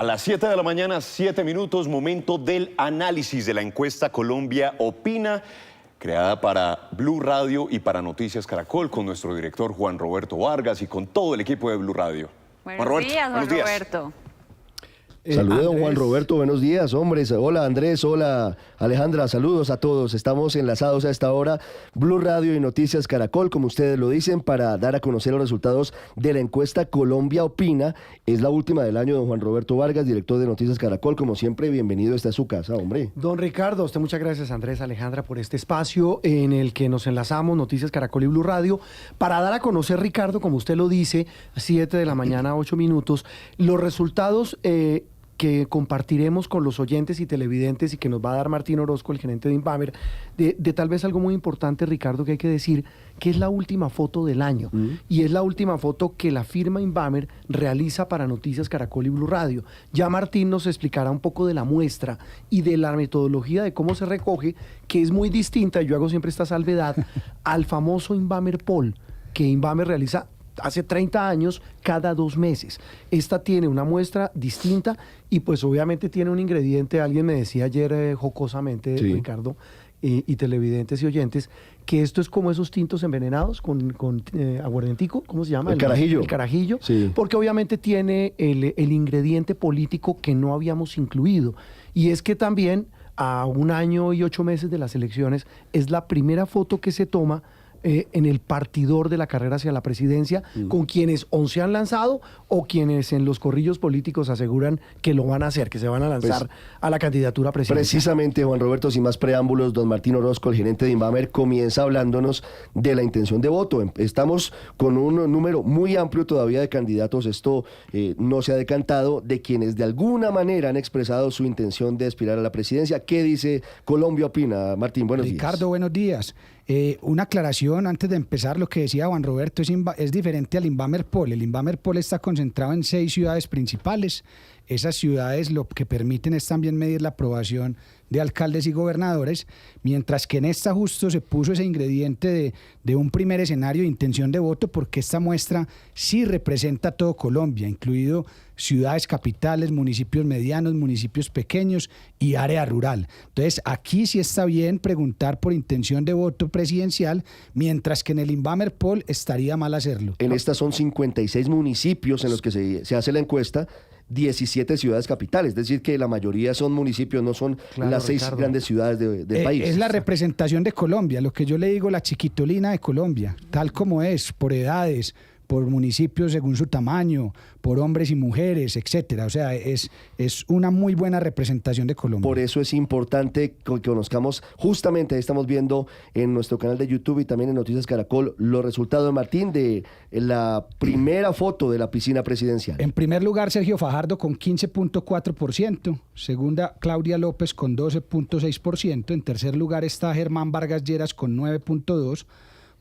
A las 7 de la mañana, 7 minutos, momento del análisis de la encuesta Colombia Opina, creada para Blue Radio y para Noticias Caracol, con nuestro director Juan Roberto Vargas y con todo el equipo de Blue Radio. Buenos días, Juan Roberto. Saludos, don Juan Roberto, buenos días, hombres. Hola, Andrés, hola, Alejandra, saludos a todos. Estamos enlazados a esta hora, Blue Radio y Noticias Caracol, como ustedes lo dicen, para dar a conocer los resultados de la encuesta Colombia Opina. Es la última del año, don Juan Roberto Vargas, director de Noticias Caracol. Como siempre, bienvenido, esta es su casa, hombre. Don Ricardo, a usted muchas gracias, Andrés, Alejandra, por este espacio en el que nos enlazamos, Noticias Caracol y Blue Radio, para dar a conocer, Ricardo, como usted lo dice, 7 de la mañana, 8 minutos, los resultados que compartiremos con los oyentes y televidentes y que nos va a dar Martín Orozco, el gerente de Invamer, de tal vez algo muy importante, Ricardo, que hay que decir, que es la última foto del año y es la última foto que la firma Invamer realiza para Noticias Caracol y Blue Radio. Ya Martín nos explicará un poco de la muestra y de la metodología de cómo se recoge, que es muy distinta, y yo hago siempre esta salvedad, al famoso Invamer Poll, que Invamer realiza hace 30 años, cada 2 meses. Esta tiene una muestra distinta y pues obviamente tiene un ingrediente, alguien me decía ayer jocosamente, sí, Ricardo, y televidentes y oyentes, que esto es como esos tintos envenenados con aguardientico, ¿cómo se llama? El carajillo. El carajillo, sí, porque obviamente tiene el ingrediente político que no habíamos incluido. Y es que también a 1 año y 8 meses de las elecciones es la primera foto que se toma en el partidor de la carrera hacia la presidencia, con quienes se han lanzado o quienes en los corrillos políticos aseguran que lo van a hacer, que se van a lanzar a la candidatura presidencial. Precisamente, Juan Roberto, sin más preámbulos, don Martín Orozco, el gerente de Invamer, comienza hablándonos de la intención de voto. Estamos con un número muy amplio todavía de candidatos, esto no se ha decantado, de quienes de alguna manera han expresado su intención de aspirar a la presidencia. ¿Qué dice Colombia Opina? Martín, buenos días. Ricardo, buenos días. Una aclaración antes de empezar, lo que decía Juan Roberto es diferente al Invamer Poll. El Invamer Poll está concentrado en 6 ciudades principales. Esas ciudades lo que permiten es también medir la aprobación de alcaldes y gobernadores, mientras que en esta justo se puso ese ingrediente de un primer escenario de intención de voto, porque esta muestra sí representa a todo Colombia, incluido ciudades capitales, municipios medianos, municipios pequeños y área rural. Entonces, aquí sí está bien preguntar por intención de voto presidencial, mientras que en el Invamer Poll estaría mal hacerlo. En estas son 56 municipios en los que se hace la encuesta, 17 ciudades capitales, es decir, que la mayoría son municipios, no son las 6 Ricardo, grandes ciudades del país. Es la representación de Colombia, lo que yo le digo, la chiquitolina de Colombia, tal como es, por edades, por municipios según su tamaño, por hombres y mujeres, etcétera. O sea, es una muy buena representación de Colombia. Por eso es importante que conozcamos, justamente estamos viendo en nuestro canal de YouTube y también en Noticias Caracol, los resultados de Martín de la primera foto de la piscina presidencial. En primer lugar, Sergio Fajardo con 15.4%, segunda, Claudia López con 12.6%, en tercer lugar está Germán Vargas Lleras con 9.2%,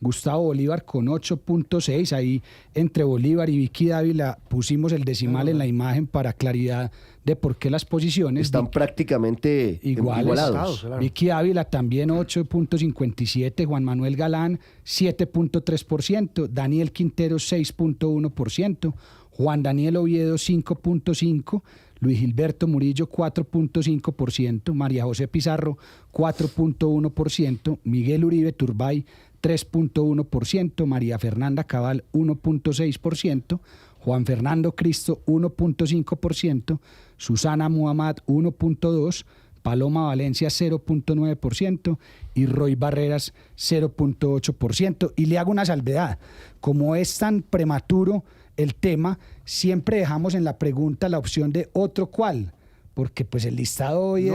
Gustavo Bolívar con 8.6, ahí entre Bolívar y Vicky Dávila pusimos el decimal en la imagen para claridad de por qué las posiciones. Están prácticamente igualados. Claro. Vicky Dávila también 8.57, Juan Manuel Galán 7.3%, Daniel Quintero 6.1%, Juan Daniel Oviedo 5.5%, Luis Gilberto Murillo 4.5%, María José Pizarro 4.1%, Miguel Uribe Turbay 3.1%, María Fernanda Cabal 1.6%, Juan Fernando Cristo 1.5%, Susana Muhammad 1.2%, Paloma Valencia 0.9% y Roy Barreras 0.8%. Y le hago una salvedad, como es tan prematuro el tema, siempre dejamos en la pregunta la opción de otro cuál, porque pues el listado hoy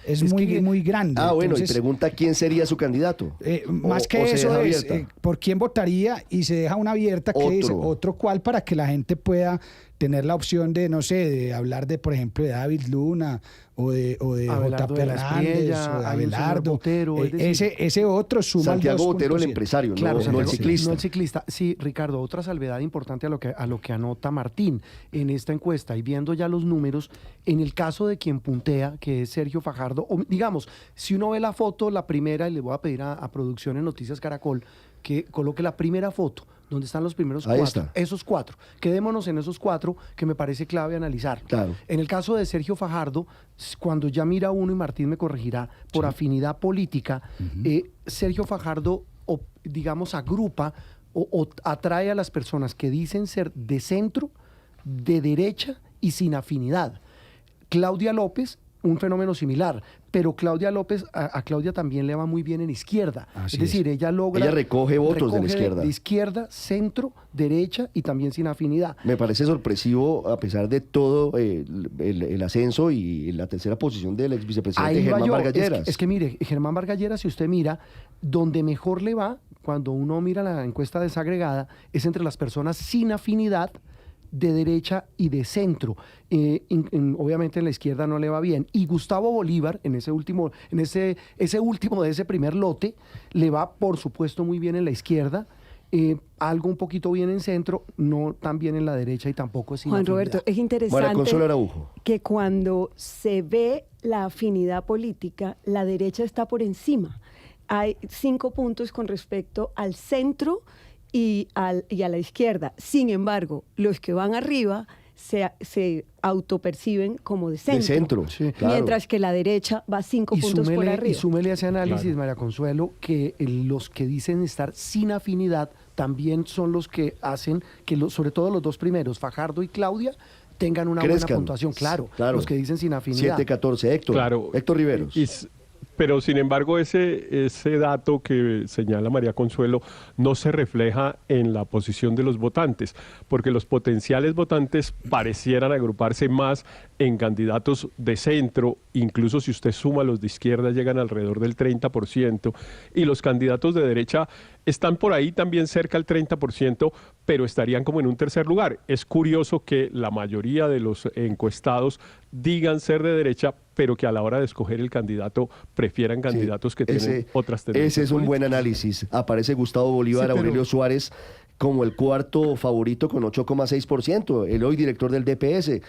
es muy grande. Bueno, entonces, y pregunta quién sería su candidato. Más que eso es por quién votaría, y se deja una abierta que dice otro cuál, para que la gente pueda tener la opción de, no sé, de hablar de, por ejemplo, de David Luna o de J.P. Hernández o de Abelardo. Botero, ese otro suma Santiago Botero, el empresario, claro, no el ciclista. No el ciclista. Sí, Ricardo, otra salvedad importante a lo que anota Martín en esta encuesta, y viendo ya los números, en el caso de quien puntea, que es Sergio Fajardo, o digamos, si uno ve la foto, la primera, y le voy a pedir a producción en Noticias Caracol que coloque la primera foto, donde están los primeros Ahí cuatro. está. Esos cuatro. Quedémonos en esos cuatro que me parece clave analizar. Claro. En el caso de Sergio Fajardo, cuando ya mira uno, y Martín me corregirá, por afinidad política, Sergio Fajardo, digamos, agrupa o atrae a las personas que dicen ser de centro, de derecha y sin afinidad. Claudia López, un fenómeno similar, pero Claudia López, a Claudia también le va muy bien en izquierda. Así es decir, ella logra... Ella recoge votos de la izquierda. De izquierda, centro, derecha y también sin afinidad. Me parece sorpresivo, a pesar de todo el ascenso y la tercera posición del ex vicepresidente Ahí va Germán yo. Vargas Lleras. Es que mire, Germán Vargas Lleras, si usted mira, donde mejor le va, cuando uno mira la encuesta desagregada, es entre las personas sin afinidad, de derecha y de centro. Obviamente en la izquierda no le va bien. Y Gustavo Bolívar, ese último de ese primer lote, le va, por supuesto, muy bien en la izquierda. Algo un poquito bien en centro, no tan bien en la derecha y tampoco es sin Juan afinidad. Roberto, es interesante María Consuelo Araujo. que cuando se ve la afinidad política, la derecha está por encima. Hay 5 puntos con respecto al centro y a la izquierda. Sin embargo, los que van arriba se autoperciben como de centro. De centro, sí, claro. Mientras que la derecha va 5 puntos por arriba. Y súmele a ese análisis, Claro. María Consuelo, que los que dicen estar sin afinidad también son los que hacen que, sobre todo los dos primeros, Fajardo y Claudia, tengan una buena Crezcan. puntuación. Claro, Claro. los que dicen sin afinidad. 7-14, Héctor. Claro. Héctor Riveros. Pero sin embargo ese dato que señala María Consuelo no se refleja en la posición de los votantes, porque los potenciales votantes parecieran agruparse más en candidatos de centro, incluso si usted suma los de izquierda llegan alrededor del 30%, y los candidatos de derecha están por ahí también cerca al 30%, pero estarían como en un tercer lugar. Es curioso que la mayoría de los encuestados digan ser de derecha, pero que a la hora de escoger el candidato prefieran candidatos que tienen otras tendencias. Ese es un buen análisis. Aparece Gustavo Bolívar, Sí, pero- Aurelio Suárez como el cuarto favorito con 8,6%. El hoy director del DPS,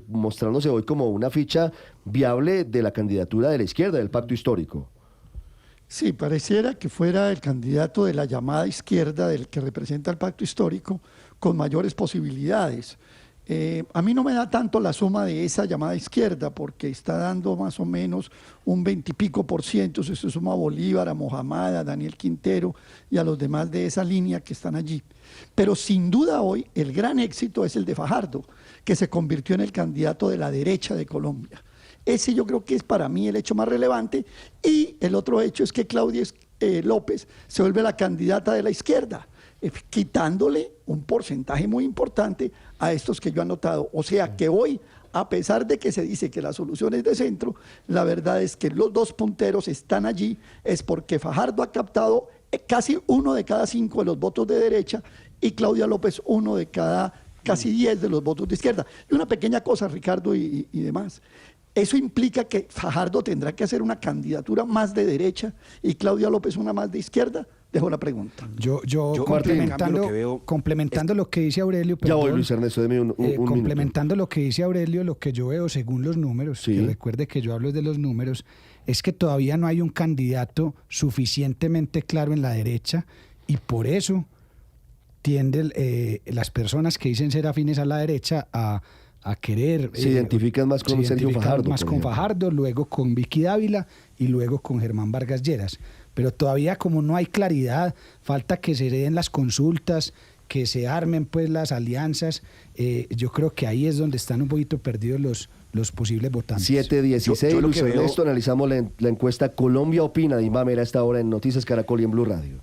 mostrándose hoy como una ficha viable de la candidatura de la izquierda, del pacto histórico. Sí, pareciera que fuera el candidato de la llamada izquierda, del que representa el pacto histórico, con mayores posibilidades. A mí no me da tanto la suma de esa llamada izquierda, porque está dando más o menos un 20 y pico %, si se suma a Bolívar, a Mohamed, a Daniel Quintero y a los demás de esa línea que están allí. Pero sin duda hoy el gran éxito es el de Fajardo, que se convirtió en el candidato de la derecha de Colombia. Ese yo creo que es para mí el hecho más relevante. Y el otro hecho es que Claudia López se vuelve la candidata de la izquierda, quitándole un porcentaje muy importante a estos que yo he anotado. O sea que hoy, a pesar de que se dice que la solución es de centro, la verdad es que los dos punteros están allí, es porque Fajardo ha captado casi 1 de cada 5 de los votos de derecha y Claudia López 1 de cada casi 10 de los votos de izquierda. Y una pequeña cosa, Ricardo y demás. Eso implica que Fajardo tendrá que hacer una candidatura más de derecha y Claudia López una más de izquierda. Dejo la pregunta. Yo Martín, en cambio, lo que veo complementando lo que dice Aurelio, Ya voy, perdón, Luis Ernesto, deme un minuto. complementando lo que dice Aurelio, lo que yo veo según los números, Sí. que recuerde que yo hablo de los números, es que todavía no hay un candidato suficientemente claro en la derecha y por eso tienden las personas que dicen ser afines a la derecha a querer... Se identifican más con se Sergio identifican Fajardo, más por con ejemplo. Fajardo, luego con Vicky Dávila y luego con Germán Vargas Lleras. Pero todavía como no hay claridad, falta que se den las consultas, que se armen pues las alianzas, yo creo que ahí es donde están un poquito perdidos los posibles votantes. 7:16, Yo lo Luis que veo- Ernesto, analizamos la encuesta Colombia Opina de Imamer a esta hora en Noticias Caracol y en Blue Radio.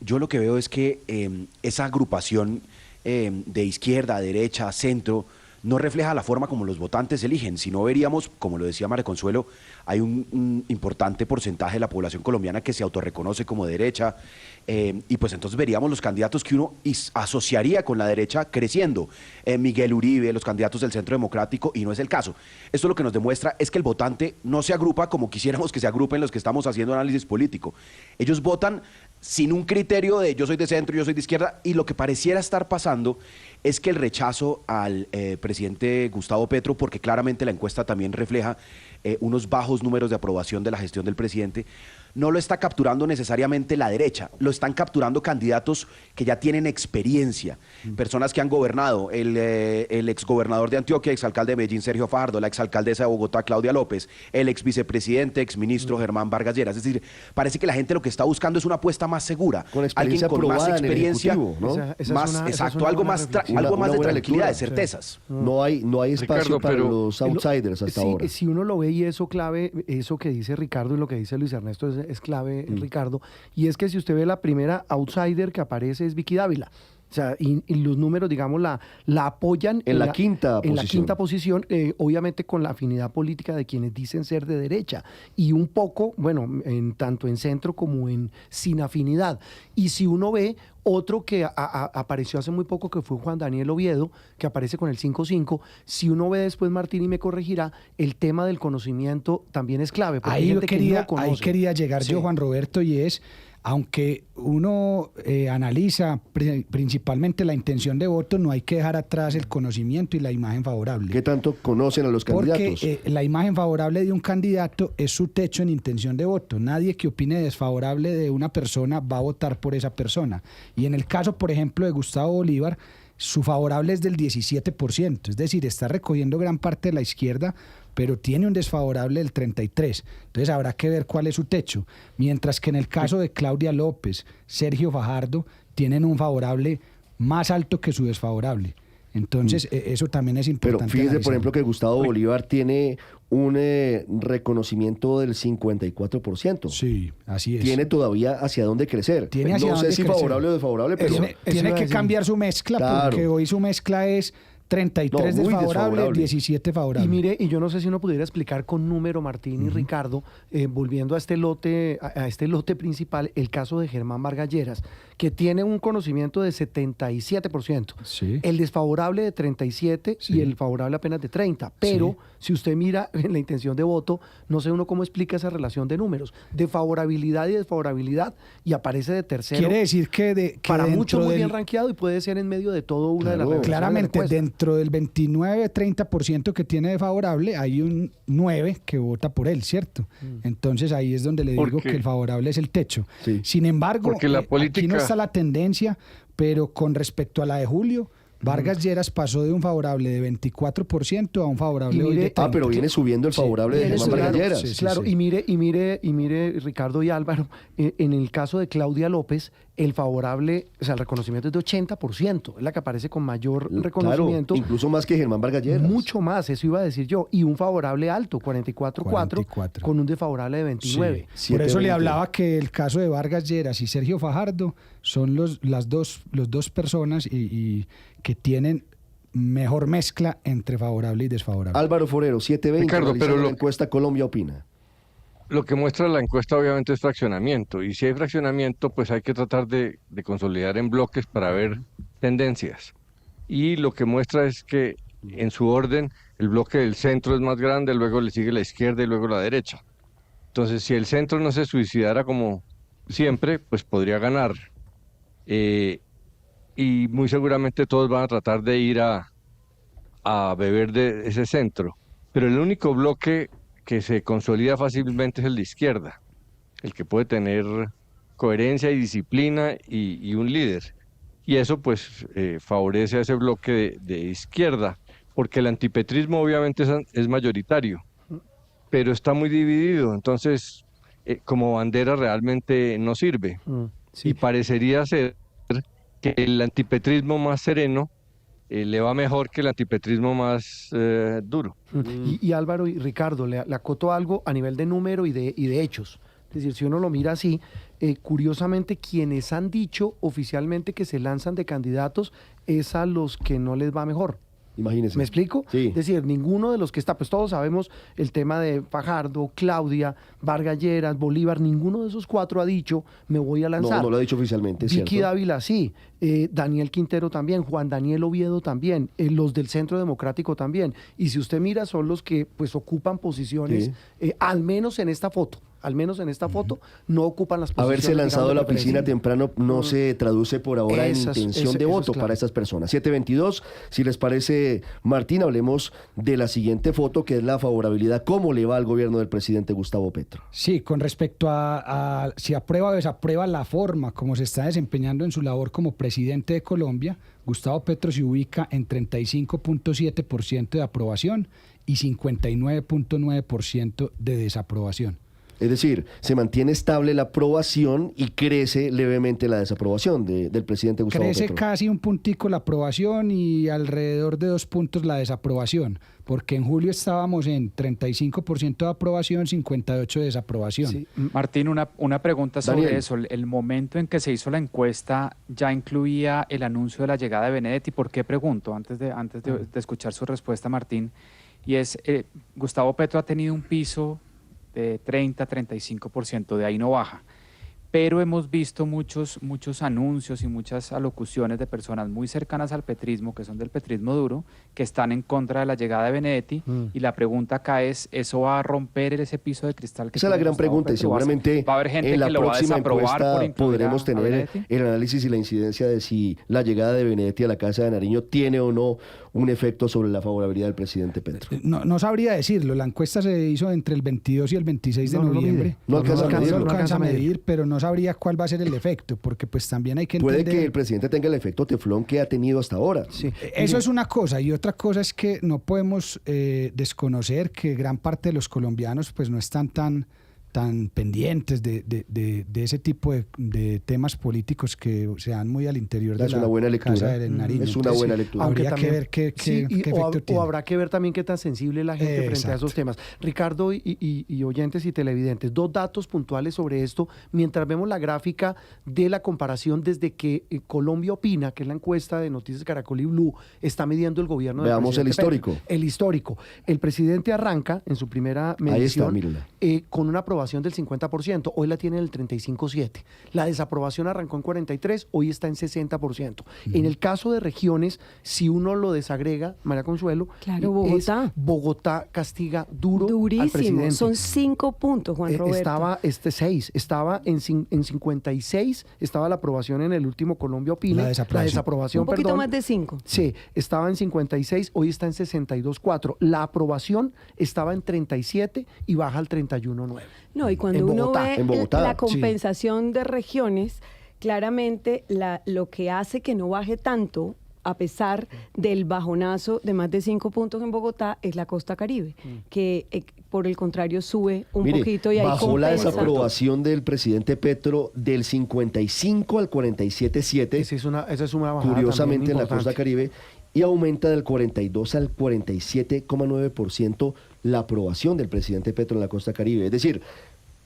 Yo lo que veo es que esa agrupación de izquierda, derecha, centro, no refleja la forma como los votantes eligen. Si no veríamos, como lo decía María Consuelo, hay un importante porcentaje de la población colombiana que se autorreconoce como derecha, y pues entonces veríamos los candidatos que uno asociaría con la derecha creciendo. Miguel Uribe, los candidatos del Centro Democrático, y no es el caso. Esto lo que nos demuestra es que el votante no se agrupa como quisiéramos que se agrupen los que estamos haciendo análisis político. Ellos votan sin un criterio de yo soy de centro, yo soy de izquierda, y lo que pareciera estar pasando es que el rechazo al presidente Gustavo Petro, porque claramente la encuesta también refleja unos bajos números de aprobación de la gestión del presidente, no lo está capturando necesariamente la derecha, lo están capturando candidatos que ya tienen experiencia, personas que han gobernado, el exgobernador de Antioquia, exalcalde de Medellín, Sergio Fajardo, la exalcaldesa de Bogotá, Claudia López, el exvicepresidente, exministro Germán Vargas Lleras. Es decir, parece que la gente lo que está buscando es una apuesta más segura, con experiencia alguien con más experiencia, ¿no? algo más de tranquilidad, de certezas. No hay espacio Ricardo, para los outsiders hasta ahora. Si uno lo ve, y eso clave, eso que dice Ricardo y lo que dice Luis Ernesto es clave, Ricardo, y es que si usted ve la primera outsider que aparece es Vicky Dávila. O sea, y los números, digamos, la apoyan en la quinta posición, obviamente con la afinidad política de quienes dicen ser de derecha, y un poco, bueno, tanto en centro como en sin afinidad. Y si uno ve otro que apareció hace muy poco, que fue Juan Daniel Oviedo, que aparece con el 5-5, si uno ve después, Martín, y me corregirá, el tema del conocimiento también es clave. Ahí quería llegar yo, Juan Roberto, y es, aunque uno analiza principalmente la intención de voto, no hay que dejar atrás el conocimiento y la imagen favorable. ¿Qué tanto conocen a los candidatos? Porque la imagen favorable de un candidato es su techo en intención de voto. Nadie que opine desfavorable de una persona va a votar por esa persona. Y en el caso, por ejemplo, de Gustavo Bolívar, su favorable es del 17%, es decir, está recogiendo gran parte de la izquierda, pero tiene un desfavorable del 33%. Entonces habrá que ver cuál es su techo. Mientras que en el caso de Claudia López, Sergio Fajardo, tienen un favorable más alto que su desfavorable. Entonces eso también es importante. Pero fíjese, analizar. por ejemplo, que Gustavo Bolívar tiene un reconocimiento del 54%. Sí, así es. Tiene todavía hacia dónde crecer. No sé si favorable o desfavorable, pero tiene que cambiar su mezcla, claro, porque hoy su mezcla es 33 desfavorable, 17 favorable. Y mire, y yo no sé si uno pudiera explicar con número, Martín y Ricardo, volviendo a este lote principal, el caso de Germán Vargas Lleras, que tiene un conocimiento de 77%, sí, el desfavorable de 37% sí, y el favorable apenas de 30%. Pero si usted mira en la intención de voto, no sé uno cómo explica esa relación de números, de favorabilidad y desfavorabilidad, y aparece de tercero. Quiere decir que para mucho muy bien rankeado, y puede ser en medio de todo una de las revelaciones. Claramente, dentro del 29-30% que tiene de favorable, hay un 9% que vota por él, ¿cierto? Entonces ahí es donde le digo que el favorable es el techo. Sí. Sin embargo, porque la política... aquí no está la tendencia, pero con respecto a la de Julio, Vargas Lleras pasó de un favorable de 24% a un favorable hoy de 30%. Pero viene subiendo el favorable de Germán Vargas Lleras. Claro, y mire, Ricardo y Álvaro, en el caso de Claudia López, el favorable, o sea, el reconocimiento es de 80%, es la que aparece con mayor reconocimiento. Claro, incluso más que Germán Vargas Lleras. Mucho más, eso iba a decir yo. Y un favorable alto, 44, con un desfavorable de 29. Sí. Por eso le hablaba que el caso de Vargas Lleras y Sergio Fajardo son los dos personas y que tienen mejor mezcla entre favorable y desfavorable. Álvaro Forero, 720, Ricardo, pero la encuesta Colombia Opina. Lo que muestra la encuesta obviamente es fraccionamiento, y si hay fraccionamiento, pues hay que tratar de consolidar en bloques para ver tendencias. Y lo que muestra es que en su orden, el bloque del centro es más grande, luego le sigue la izquierda y luego la derecha. Entonces, si el centro no se suicidara como siempre, pues podría ganar. Y muy seguramente todos van a tratar de ir a beber de ese centro. Pero el único bloque que se consolida fácilmente es el de izquierda, el que puede tener coherencia y disciplina y un líder. Y eso pues favorece a ese bloque de izquierda, porque el antipetrismo obviamente es mayoritario, pero está muy dividido, entonces como bandera realmente no sirve. Sí. Y parecería ser que el antipetrismo más sereno le va mejor que el antipetrismo más duro. Y Álvaro y Ricardo, le acoto algo a nivel de número y de hechos. Es decir, si uno lo mira así, curiosamente quienes han dicho oficialmente que se lanzan de candidatos es a los que no les va mejor. Imagínese. ¿Me explico? Sí. Es decir, ninguno de los que está, pues todos sabemos el tema de Fajardo, Claudia, Vargas Lleras, Bolívar, ninguno de esos cuatro ha dicho, me voy a lanzar. No lo ha dicho oficialmente, Vicky ¿cierto? Dávila sí, Daniel Quintero también, Juan Daniel Oviedo también, los del Centro Democrático también. Y si usted mira, son los que pues ocupan posiciones, al menos en esta foto. al menos en esta foto, no ocupan las posiciones. Haberse lanzado a la digamos, de piscina preferencia. temprano no se traduce por ahora en intención de voto para estas personas. 7:22, si les parece, Martín, hablemos de la siguiente foto, que es la favorabilidad. ¿Cómo le va al gobierno del presidente Gustavo Petro? Sí, con respecto a si aprueba o desaprueba la forma como se está desempeñando en su labor como presidente de Colombia, Gustavo Petro se ubica en 35.7% de aprobación y 59.9% de desaprobación. Es decir, se mantiene estable la aprobación y crece levemente la desaprobación del presidente Gustavo Petro. Crece Petro. casi un puntico la aprobación y alrededor de 2 puntos la desaprobación, porque en julio estábamos en 35% de aprobación, 58% de desaprobación. Sí. Martín, una pregunta sobre Daniel. eso. El momento en que se hizo la encuesta ya incluía el anuncio de la llegada de Benedetti. ¿Por qué pregunto? Antes de escuchar su respuesta, Martín. Y es, Gustavo Petro ha tenido un piso de 30-35%, de ahí no baja. Pero hemos visto muchos anuncios y muchas alocuciones de personas muy cercanas al petrismo, que son del petrismo duro, que están en contra de la llegada de Benedetti. Y la pregunta acá es, ¿eso va a romper ese piso de cristal que Esa es la gran Gustavo pregunta, y Petro? seguramente ¿Va a haber gente en la que lo va a próxima desaprobar por encuesta incluir podremos a tener Benedetti? el análisis y la incidencia de si la llegada de Benedetti a la Casa de Nariño tiene o no un efecto sobre la favorabilidad del presidente Petro. No sabría decirlo, la encuesta se hizo entre el 22 y el 26 de noviembre. No alcanza a medir, pero no sabría cuál va a ser el efecto, porque pues también hay que Puede entender... que el presidente tenga el efecto teflón que ha tenido hasta ahora. Sí. Eso es una cosa, y otra cosa es que no podemos desconocer que gran parte de los colombianos pues no están tan pendientes de ese tipo de temas políticos que se dan muy al interior de la Casa de Nariño. Es una buena lectura. Habría que ver qué efecto tiene. O habrá que ver también qué tan sensible es la gente frente a esos temas. Ricardo y oyentes y televidentes, 2 datos puntuales sobre esto, mientras vemos la gráfica de la comparación desde que Colombia Opina, que es la encuesta de Noticias Caracol y Blue, está midiendo el gobierno del Veamos el presidente histórico. Petro. El histórico. El presidente arranca en su primera medición con una aprobación del 50%, hoy la tiene en el 35.7%. La desaprobación arrancó en 43%, hoy está en 60%. En el caso de regiones, si uno lo desagrega, María Consuelo, claro, Bogotá castiga duro durísimo, al presidente. Son 5 puntos, Juan Roberto. Estaba 6, estaba en 56, estaba la aprobación en el último Colombia Opina. La desaprobación, un poquito más de 5. Sí, estaba en 56, hoy está en 62.4. La aprobación estaba en 37 y baja al 31.9. No, y cuando uno ve la compensación de regiones, claramente lo que hace que no baje tanto, a pesar del bajonazo de más de 5 puntos en Bogotá, es la costa Caribe, que por el contrario sube un poquito y ahí bajó compensa. la desaprobación del presidente Petro del 55 al 47.7. Esa es una bajada curiosamente en la importante. costa Caribe, y aumenta del 42 al 47,9% la aprobación del presidente Petro en la costa Caribe. Es decir,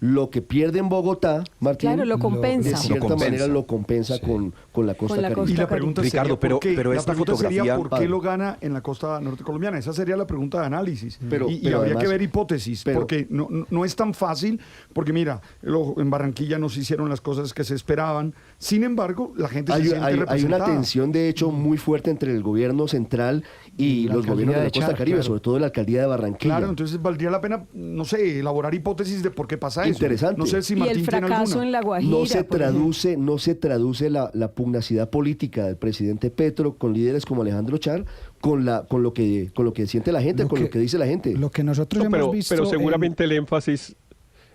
lo que pierde en Bogotá, Martín, claro, lo compensa. de cierta manera lo compensa con la costa Caribe. Y la pregunta Ricardo, sería, pero la esta pregunta fotografía... sería ¿por qué lo gana en la costa norte colombiana? Esa sería la pregunta de análisis. Pero habría además, que ver hipótesis, porque no es tan fácil, porque mira, en Barranquilla no se hicieron las cosas que se esperaban. Sin embargo, la gente se siente representada. Hay una tensión, de hecho, muy fuerte entre el gobierno central y los gobiernos de la costa Caribe, sobre todo la alcaldía de Barranquilla. Claro, entonces valdría la pena, no sé, elaborar hipótesis de por qué pasa eso. Interesante. No sé si y Martín el tiene fracaso alguna. en La Guajira. No se traduce la pugnacidad política del presidente Petro con líderes como Alejandro Char con lo que siente la gente, con lo que dice la gente. Lo que nosotros hemos visto. Pero seguramente el énfasis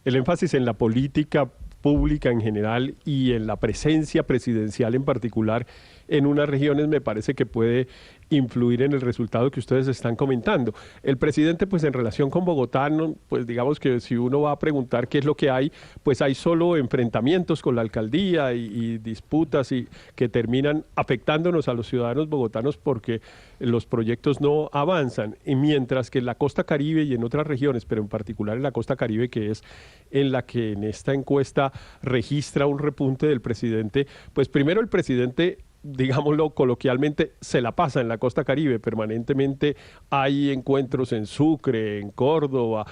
en la política pública en general y en la presencia presidencial en particular en unas regiones me parece que puede influir en el resultado que ustedes están comentando. El presidente, pues en relación con Bogotá, pues digamos que si uno va a preguntar qué es lo que hay, pues hay solo enfrentamientos con la alcaldía y disputas y que terminan afectándonos a los ciudadanos bogotanos porque los proyectos no avanzan. Y mientras que en la costa Caribe y en otras regiones, pero en particular en la costa Caribe, que es en la que en esta encuesta registra un repunte del presidente, pues primero el presidente, digámoslo coloquialmente, se la pasa en la costa Caribe permanentemente. Hay encuentros en Sucre, en Córdoba,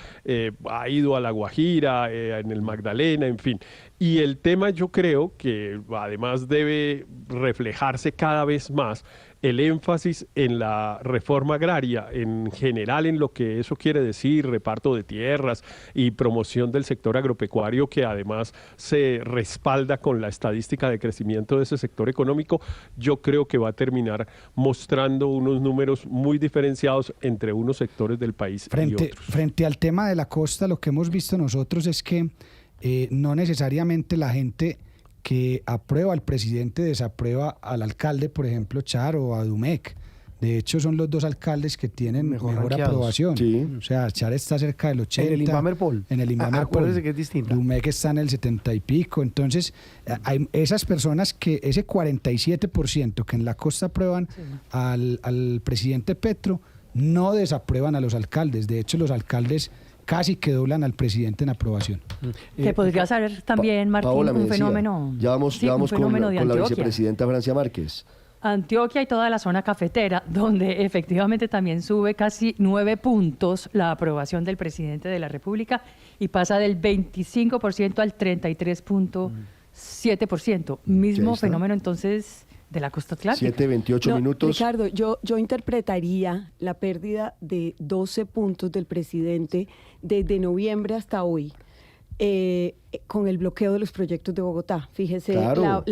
ha ido a La Guajira, en el Magdalena, en fin. Y el tema, yo creo que además debe reflejarse cada vez más el énfasis en la reforma agraria, en general en lo que eso quiere decir, reparto de tierras y promoción del sector agropecuario, que además se respalda con la estadística de crecimiento de ese sector económico, yo creo que va a terminar mostrando unos números muy diferenciados entre unos sectores del país y otros. Frente al tema de la costa, lo que hemos visto nosotros es que no necesariamente la gente que aprueba al presidente desaprueba al alcalde, por ejemplo, Char o a Dumec. De hecho, son los dos alcaldes que tienen mejor aprobación. Sí. O sea, Char está cerca del 80. En el Invamerpol. En el Invamerpol. Acuérdese que es distinta. Dumec está en el 70 y pico. Entonces, hay esas personas que, ese 47% que en la costa aprueban al presidente Petro, no desaprueban a los alcaldes. De hecho, los alcaldes casi que doblan al presidente en aprobación. Que podría ser también, Martín, Paola, un fenómeno. Ya vamos con la vicepresidenta Francia Márquez. Antioquia y toda la zona cafetera, donde efectivamente también sube casi 9 puntos la aprobación del presidente de la República y pasa del 25% al 33.7%. Mismo fenómeno entonces de la costa atlántica. 7:28 minutos. Ricardo, yo interpretaría la pérdida de 12 puntos del presidente desde noviembre hasta hoy con el bloqueo de los proyectos de Bogotá. Fíjese, Claro.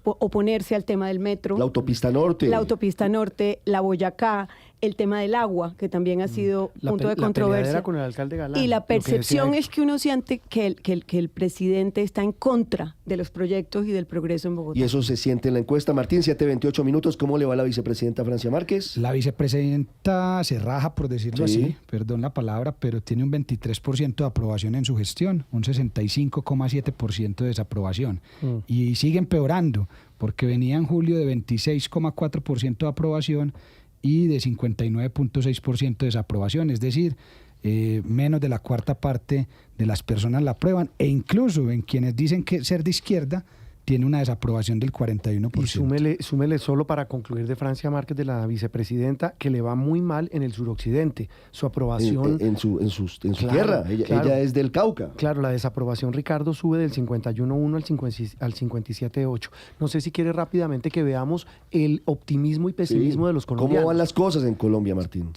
oponerse al tema del metro. La autopista norte. La autopista norte, la Boyacá, el tema del agua, que también ha sido punto de controversia. Con el alcalde Galán, y la percepción es que uno siente que el presidente está en contra de los proyectos y del progreso en Bogotá. Y eso se siente en la encuesta. Martín, 7:28 minutos. ¿Cómo le va a la vicepresidenta Francia Márquez? La vicepresidenta se raja, por decirlo así, perdón la palabra, pero tiene un 23% de aprobación en su gestión, un 65,7% de desaprobación. Y sigue empeorando, porque venía en julio de 26,4% de aprobación y de 59,6% de desaprobación, es decir, menos de la cuarta parte de las personas la aprueban, e incluso en quienes dicen que ser de izquierda tiene una desaprobación del 41%. Y súmele solo para concluir de Francia Márquez, de la vicepresidenta, que le va muy mal en el suroccidente. Su aprobación... En su tierra. Ella es del Cauca. Claro, la desaprobación, Ricardo, sube del 51,1 al 57,8. No sé si quiere rápidamente que veamos el optimismo y pesimismo de los colombianos. ¿Cómo van las cosas en Colombia, Martín?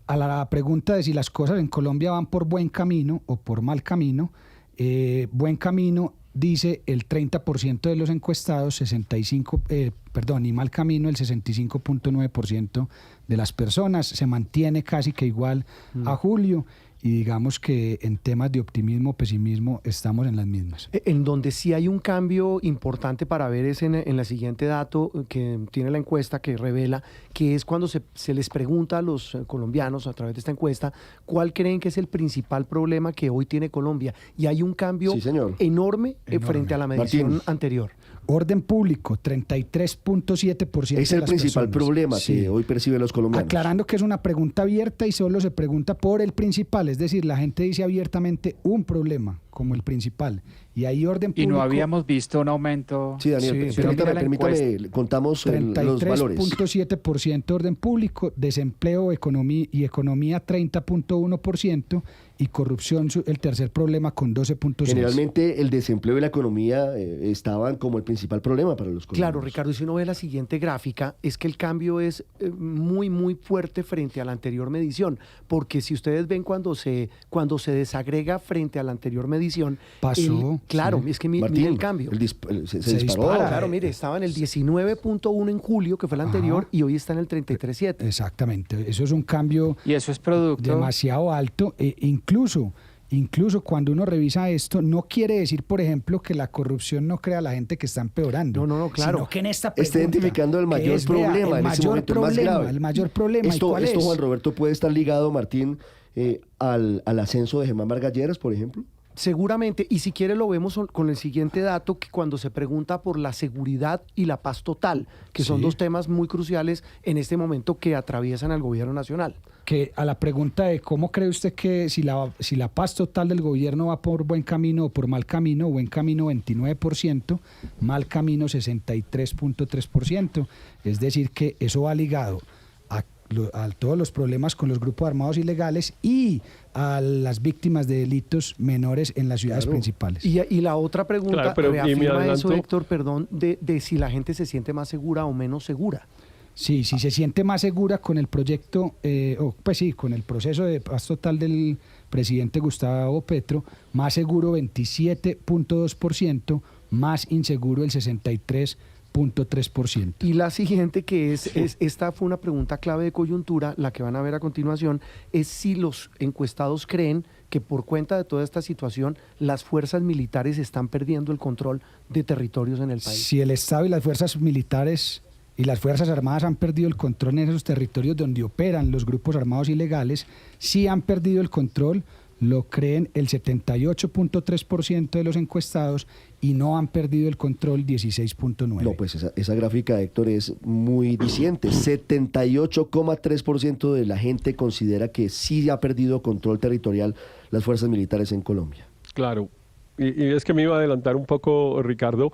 A la pregunta de si las cosas en Colombia van por buen camino o por mal camino, buen camino dice el 30% de los encuestados, y mal camino el 65,9% de las personas. Se mantiene casi que igual a julio, y digamos que en temas de optimismo, pesimismo, estamos en las mismas. En donde sí hay un cambio importante para ver es en el siguiente dato que tiene la encuesta, que revela que es cuando se les pregunta a los colombianos a través de esta encuesta cuál creen que es el principal problema que hoy tiene Colombia. Y hay un cambio enorme frente a la medición anterior. Orden público, 33,7%. Es el principal problema que hoy perciben los colombianos. Aclarando que es una pregunta abierta y solo se pregunta por el principal, es decir, la gente dice abiertamente un problema como el principal. Y ahí orden público... Y no habíamos visto un aumento... Sí, Daniel, permítame, contamos los valores. 33,7% orden público, desempleo y economía 30,1%, y corrupción el tercer problema con 12,6%. Generalmente el desempleo y la economía estaban como el principal problema para los colombianos. Claro, Ricardo, y si uno ve la siguiente gráfica, es que el cambio es muy, muy fuerte frente a la anterior medición, porque si ustedes ven cuando se desagrega frente a la anterior medición... Pasó. Claro, es que mire el cambio. Se disparó. Claro, mire, estaba en el 19,1 en julio, que fue el anterior, y hoy está en el 33,7. Exactamente, eso es un cambio... Y eso es producto... demasiado alto, Incluso cuando uno revisa esto, no quiere decir, por ejemplo, que la corrupción no crea a la gente que está empeorando. No, claro. Sino que en esta pregunta, está identificando el mayor problema en ese momento, el más grave. El mayor problema. Esto, Juan Roberto, puede estar ligado, Martín, al ascenso de Germán Vargas Lleras, por ejemplo. Seguramente, y si quiere lo vemos con el siguiente dato, que cuando se pregunta por la seguridad y la paz total, que son dos temas muy cruciales en este momento que atraviesan al gobierno nacional. Que a la pregunta de cómo cree usted que si la paz total del gobierno va por buen camino o por mal camino, 29%, mal camino 63,3%, es decir que eso va ligado a todos los problemas con los grupos armados ilegales y a las víctimas de delitos menores en las ciudades principales. Y la otra pregunta reafirma eso, Héctor, perdón, de si la gente se siente más segura o menos segura. Sí, si se siente más segura con el proyecto, pues sí, con el proceso de paz total del presidente Gustavo Petro, más seguro 27.2%, más inseguro el 63.3%. Y la siguiente, que esta fue una pregunta clave de coyuntura, la que van a ver a continuación, es si los encuestados creen que por cuenta de toda esta situación las fuerzas militares están perdiendo el control de territorios en el país. Si el Estado y las fuerzas militares y las Fuerzas Armadas han perdido el control en esos territorios donde operan los grupos armados ilegales, sí han perdido el control, lo creen el 78.3% de los encuestados y no han perdido el control 16.9%. No, pues esa gráfica, Héctor, es muy diciente. 78,3% de la gente considera que sí ha perdido control territorial las fuerzas militares en Colombia. Claro. Y es que me iba a adelantar un poco, Ricardo,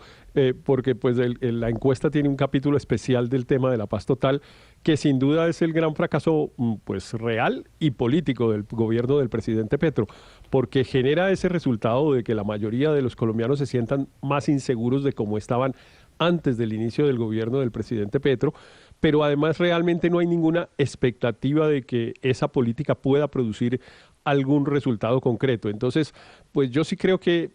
porque pues la encuesta tiene un capítulo especial del tema de la paz total, que sin duda es el gran fracaso pues real y político del gobierno del presidente Petro, porque genera ese resultado de que la mayoría de los colombianos se sientan más inseguros de cómo estaban antes del inicio del gobierno del presidente Petro, pero además realmente no hay ninguna expectativa de que esa política pueda producir algún resultado concreto. Entonces, pues yo sí creo que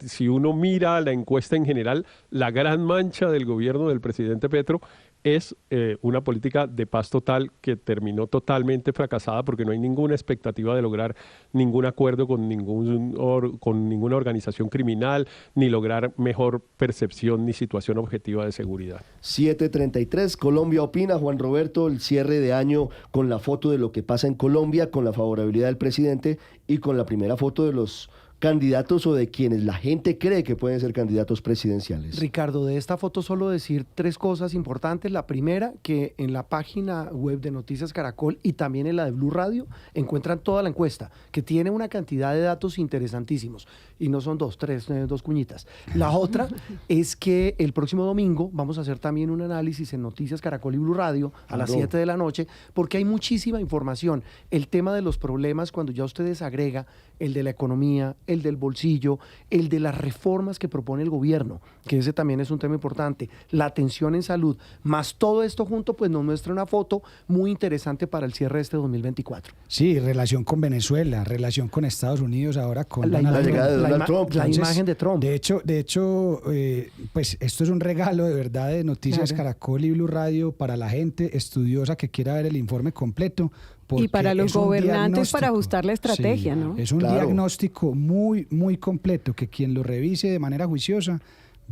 si uno mira la encuesta en general, la gran mancha del gobierno del presidente Petro es una política de paz total que terminó totalmente fracasada porque no hay ninguna expectativa de lograr ningún acuerdo con ninguna organización criminal, ni lograr mejor percepción ni situación objetiva de seguridad. 7:33, Colombia opina, Juan Roberto, el cierre de año con la foto de lo que pasa en Colombia, con la favorabilidad del presidente y con la primera foto de los candidatos o de quienes la gente cree que pueden ser candidatos presidenciales. Ricardo, de esta foto solo decir tres cosas importantes. La primera, que en la página web de Noticias Caracol y también en la de Blue Radio encuentran toda la encuesta, que tiene una cantidad de datos interesantísimos. Y no son dos cuñitas. La otra es que el próximo domingo vamos a hacer también un análisis en Noticias Caracol y Blue Radio a las 7 de la noche, porque hay muchísima información. El tema de los problemas, cuando ya ustedes agrega el de la economía, el del bolsillo, el de las reformas que propone el gobierno, que ese también es un tema importante, la atención en salud, más todo esto junto, pues nos muestra una foto muy interesante para el cierre de este 2024. Sí, relación con Venezuela, relación con Estados Unidos, ahora con la llegada de Donald Trump. La imagen de Trump. De hecho, pues esto es un regalo de verdad de Noticias Caracol y Blue Radio para la gente estudiosa que quiera ver el informe completo. Y para los gobernantes para ajustar la estrategia, sí, ¿no? Es un diagnóstico muy, muy completo que quien lo revise de manera juiciosa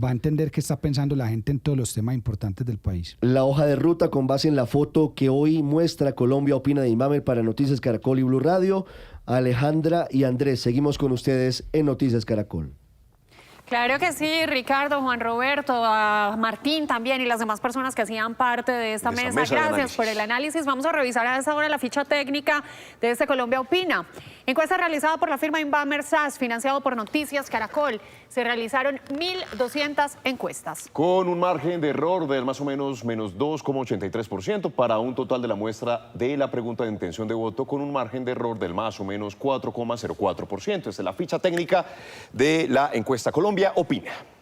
va a entender qué está pensando la gente en todos los temas importantes del país. La hoja de ruta con base en la foto que hoy muestra Colombia Opina de Imamel para Noticias Caracol y Blue Radio. Alejandra y Andrés, seguimos con ustedes en Noticias Caracol. Claro que sí, Ricardo, Juan Roberto, a Martín también y las demás personas que hacían parte de esta mesa. Gracias por el análisis. Vamos a revisar a esta hora la ficha técnica de este Colombia Opina. Encuesta realizada por la firma Inbamer SAS, financiado por Noticias Caracol. Se realizaron 1.200 encuestas. Con un margen de error del más o menos menos 2,83% para un total de la muestra de la pregunta de intención de voto con un margen de error del más o menos 4,04%. Esta es la ficha técnica de la encuesta Colombia Opina.